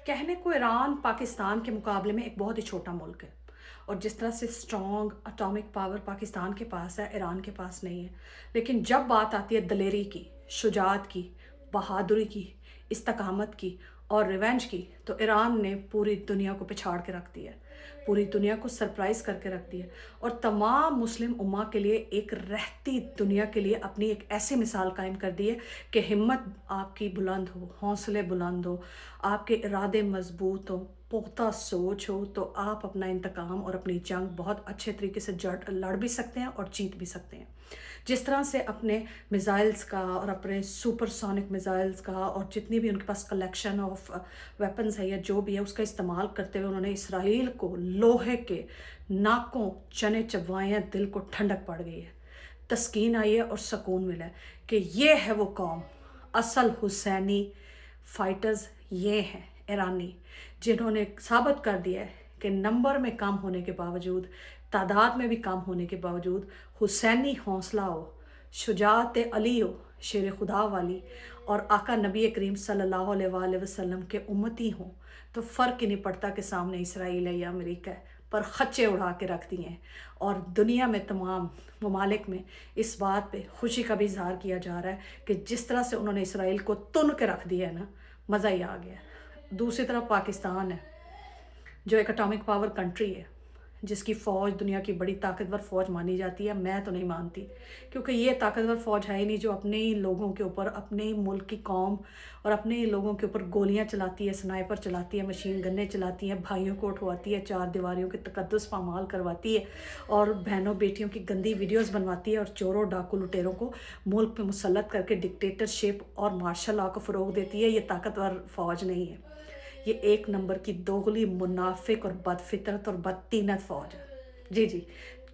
کہنے کو ایران پاکستان کے مقابلے میں ایک بہت ہی چھوٹا ملک ہے، اور جس طرح سے اسٹرانگ اٹامک پاور پاکستان کے پاس ہے، ایران کے پاس نہیں ہے۔ لیکن جب بات آتی ہے دلیری کی، شجاعت کی، بہادری کی، استقامت کی اور ریونج کی، تو ایران نے پوری دنیا کو پچھاڑ کے رکھ دیا ہے، پوری دنیا کو سرپرائز کر کے رکھ دیا ہے، اور تمام مسلم امہ کے لیے ایک رہتی دنیا کے لیے اپنی ایک ایسی مثال قائم کر دی ہے کہ ہمت آپ کی بلند ہو، حوصلے بلند ہو، آپ کے ارادے مضبوط ہوں، پختہ سوچ ہو، تو آپ اپنا انتقام اور اپنی جنگ بہت اچھے طریقے سے لڑ بھی سکتے ہیں اور جیت بھی سکتے ہیں۔ جس طرح سے اپنے میزائلز کا اور اپنے سپر سونک میزائلز کا اور جتنی بھی ان کے پاس کلیکشن آف ویپنز ہے یا جو بھی ہے اس کا استعمال کرتے ہوئے انہوں نے اسرائیل کو لوہے کے ناکوں چنے چبوائے ہیں، دل کو ٹھنڈک پڑ گئی ہے، تسکین آئی ہے اور سکون ملا ہے کہ یہ ہے وہ قوم، اصل حسینی فائٹرز یہ ہیں ایرانی، جنہوں نے ثابت کر دیا ہے کہ نمبر میں کم ہونے کے باوجود، تعداد میں بھی کم ہونے کے باوجود، حسینی حوصلہ ہو، شجاعت علی ہو، شیر خدا والی، اور آقا نبی کریم صلی اللہ علیہ وآلہ وسلم کے امتی ہوں، تو فرق ہی نہیں پڑتا کہ سامنے اسرائیل ہے یا امریکہ ہے، پر خچے اڑا کے رکھ دیے ہیں۔ اور دنیا میں تمام ممالک میں اس بات پہ خوشی کا بھی اظہار کیا جا رہا ہے کہ جس طرح سے انہوں نے اسرائیل کو تن کے رکھ دیا ہے نا، مزہ ہی آ گیا ہے۔ دوسری طرف پاکستان ہے جو ایک اٹامک پاور کنٹری ہے، جس کی فوج دنیا کی بڑی طاقتور فوج مانی جاتی ہے۔ میں تو نہیں مانتی، کیونکہ یہ طاقتور فوج ہے ہی نہیں جو اپنے ہی لوگوں کے اوپر، اپنے ہی ملک کی قوم اور اپنے ہی لوگوں کے اوپر گولیاں چلاتی ہے، سنائپر چلاتی ہے، مشین گنیں چلاتی ہیں، بھائیوں کو اٹھواتی ہے، چار دیواریوں کے تقدس پامال کرواتی ہے، اور بہنوں بیٹیوں کی گندی ویڈیوز بنواتی ہے، اور چوروں ڈاکو لٹیروں کو ملک پہ مسلط کر کے ڈکٹیٹرشپ اور مارشل لا کو فروغ دیتی ہے۔ یہ طاقتور فوج نہیں ہے، یہ ایک نمبر کی دوغلی، منافق اور بد فطرت اور بدطینت فوج ہے۔ جی جی،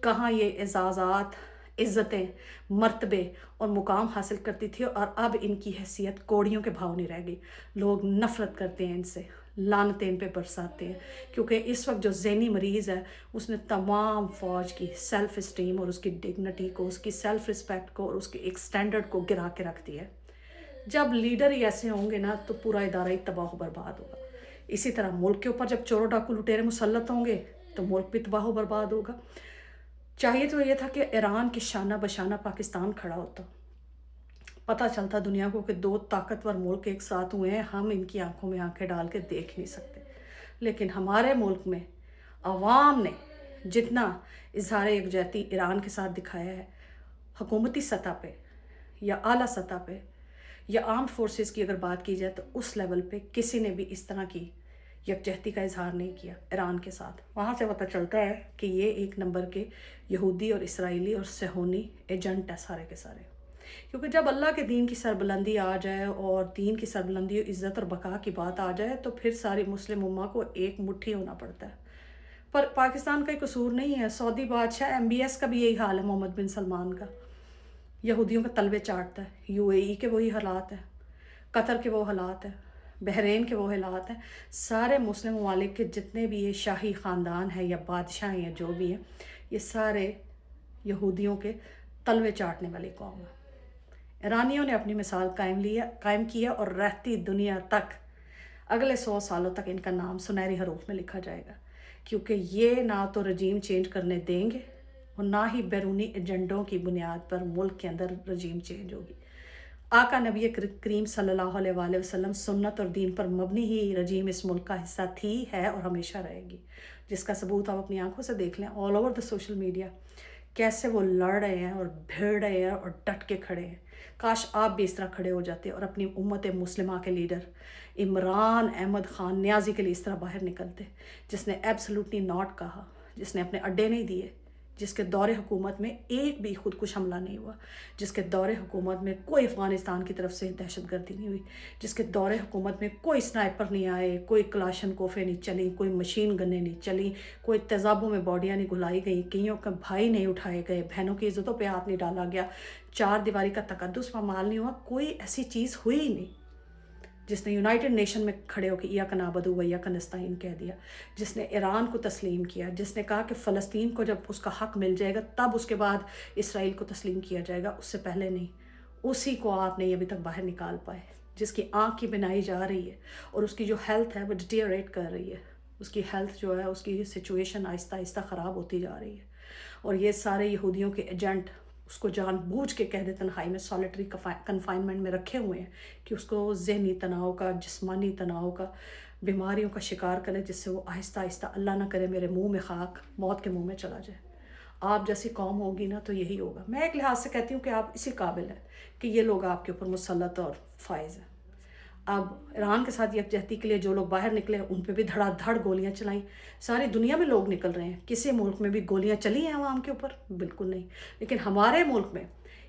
کہاں یہ اعزازات، عزتیں، مرتبے اور مقام حاصل کرتی تھی، اور اب ان کی حیثیت کوڑیوں کے بھاؤ نہیں رہ گئی۔ لوگ نفرت کرتے ہیں ان سے، لعنتیں ان پہ برساتے ہیں، کیونکہ اس وقت جو ذہنی مریض ہے اس نے تمام فوج کی سیلف اسٹیم اور اس کی ڈگنیٹی کو، اس کی سیلف رسپیکٹ کو اور اس کے ایک سٹینڈرڈ کو گرا کے رکھ دیا ہے۔ جب لیڈر ہی ایسے ہوں گے نا تو پورا ادارہ ہی تباہ و برباد ہوگا۔ اسی طرح ملک کے اوپر جب چوروں ڈاکو لٹیرے مسلط ہوں گے تو ملک بھی تباہ و برباد ہوگا۔ چاہیے تو یہ تھا کہ ایران کے شانہ بشانہ پاکستان کھڑا ہوتا، پتہ چلتا دنیا کو کہ دو طاقتور ملک ایک ساتھ ہوئے ہیں، ہم ان کی آنکھوں میں آنکھیں ڈال کے دیکھ نہیں سکتے۔ لیکن ہمارے ملک میں عوام نے جتنا اظہار یکجہتی ایران کے ساتھ دکھایا ہے، حکومتی سطح پہ یا اعلیٰ سطح پہ یا آرمڈ فورسز کی اگر بات کی جائے، تو اس لیول پہ کسی نے بھی اس طرح کی یکجہتی کا اظہار نہیں کیا ایران کے ساتھ۔ وہاں سے پتہ چلتا ہے کہ یہ ایک نمبر کے یہودی اور اسرائیلی اور صہیونی ایجنٹ ہیں سارے کے سارے۔ کیونکہ جب اللہ کے دین کی سربلندی آ جائے اور دین کی سربلندی، عزت اور بقا کی بات آ جائے، تو پھر ساری مسلم امہ کو ایک مٹھی ہونا پڑتا ہے۔ پر پاکستان کا قصور نہیں ہے، سعودی بادشاہ MBS کا بھی یہی حال ہے، محمد بن سلمان کا، یہودیوں کے تلوے چاٹتا ہے۔ UAE کے وہی حالات ہیں، قطر کے وہ حالات ہیں، بحرین کے وہ حالات ہیں۔ سارے مسلم ممالک کے جتنے بھی یہ شاہی خاندان ہیں یا بادشاہ ہیں یا جو بھی ہیں، یہ سارے یہودیوں کے تلوے چاٹنے والی قوم ہے۔ ایرانیوں نے اپنی مثال قائم کیا، اور رہتی دنیا تک اگلے 100 سالوں تک ان کا نام سنہری حروف میں لکھا جائے گا، کیونکہ یہ نہ تو رجیم چینج کرنے دیں گے اور نہ ہی بیرونی ایجنڈوں کی بنیاد پر ملک کے اندر رجیم چینج ہوگی۔ آقا نبی کریم صلی اللہ علیہ وآلہ وسلم سنت اور دین پر مبنی ہی رجیم اس ملک کا حصہ تھی، ہے اور ہمیشہ رہے گی، جس کا ثبوت آپ اپنی آنکھوں سے دیکھ لیں all over the social media, کیسے وہ لڑ رہے ہیں اور بھیڑ رہے ہیں اور ڈٹ کے کھڑے ہیں۔ کاش آپ بھی اس طرح کھڑے ہو جاتے اور اپنی امت مسلمہ کے لیڈر عمران احمد خان نیازی کے لیے اس طرح باہر نکلتے، جس نے ایبسلوٹلی ناٹ کہا، جس نے اپنے اڈے نہیں دیے، جس کے دور حکومت میں ایک بھی خودکش حملہ نہیں ہوا، جس کے دور حکومت میں کوئی افغانستان کی طرف سے دہشت گردی نہیں ہوئی، جس کے دور حکومت میں کوئی سنائپر نہیں آئے، کوئی کلاشن کوفیں نہیں چلی، کوئی مشین گنیں نہیں چلی، کوئی تیزابوں میں باڈیاں نہیں گھلائی گئیں، کئیوں کے بھائی نہیں اٹھائے گئے، بہنوں کی عزتوں پہ ہاتھ نہیں ڈالا گیا، چار دیواری کا تقدس پامال نہیں ہوا، کوئی ایسی چیز ہوئی ہی نہیں، جس نے یونائٹڈ نیشن میں کھڑے ہو کے ایاک نعبد و ایاک نستعین کہہ دیا، جس نے ایران کو تسلیم کیا، جس نے کہا کہ فلسطین کو جب اس کا حق مل جائے گا تب اس کے بعد اسرائیل کو تسلیم کیا جائے گا، اس سے پہلے نہیں، اسی کو آپ نے ابھی تک باہر نکال پائے، جس کی آنکھ کی بنائی جا رہی ہے اور اس کی جو ہیلتھ ہے وہ ڈیٹیریٹ کر رہی ہے، اس کی ہیلتھ جو ہے اس کی سچویشن آہستہ آہستہ خراب ہوتی جا رہی ہے، اور یہ سارے یہودیوں کے ایجنٹ اس کو جان بوجھ کے قید تنہائی میں سالیٹری کنفائنمنٹ میں رکھے ہوئے ہیں کہ اس کو ذہنی تناؤ کا، جسمانی تناؤ کا، بیماریوں کا شکار کرے، جس سے وہ آہستہ آہستہ، اللہ نہ کرے میرے منہ میں خاک، موت کے منہ میں چلا جائے۔ آپ جیسی قوم ہوگی نا تو یہی ہوگا۔ میں ایک لحاظ سے کہتی ہوں کہ آپ اسی قابل ہیں کہ یہ لوگ آپ کے اوپر مسلط اور فائز ہیں۔ اب ایران کے ساتھ یکجہتی کے لیے جو لوگ باہر نکلے ان پہ بھی دھڑا دھڑ گولیاں چلائیں، ساری دنیا میں لوگ نکل رہے ہیں۔ کسی ملک میں بھی گولیاں چلی ہیں عوام کے اوپر؟ بالکل نہیں۔ لیکن ہمارے ملک میں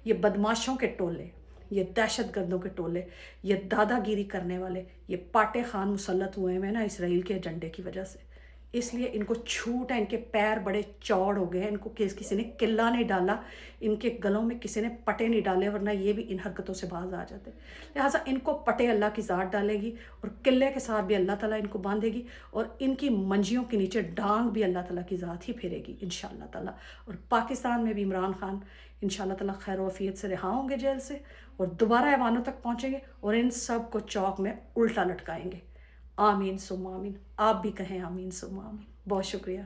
یہ بدماشوں کے ٹولے، یہ دہشت گردوں کے ٹولے، یہ دادا گیری کرنے والے، یہ پاٹے خان مسلط ہوئے ہیں نا اسرائیل کے ایجنڈے کی وجہ سے۔ اس لیے ان کو چھوٹ ہے، ان کے پیر بڑے چوڑ ہو گئے ہیں، ان کو کسی نے قلعہ نہیں ڈالا، ان کے گلوں میں کسی نے پٹے نہیں ڈالے، ورنہ یہ بھی ان حرکتوں سے باز آ جاتے۔ لہٰذا ان کو پٹے اللہ کی ذات ڈالے گی، اور قلعے کے ساتھ بھی اللہ تعالیٰ ان کو باندھے گی، اور ان کی منجیوں کے نیچے ڈانگ بھی اللہ تعالیٰ کی ذات ہی پھیرے گی انشاءاللہ تعالیٰ۔ اور پاکستان میں بھی عمران خان انشاءاللہ تعالیٰ خیر و عافیت سے رہا ہوں گے جیل سے، اور دوبارہ ایوانوں تک پہنچیں گے اور ان سب کو چوک میں الٹا لٹکائیں گے۔ آمین ثم آمین۔ آپ بھی کہیں آمین ثم آمین۔ بہت شکریہ۔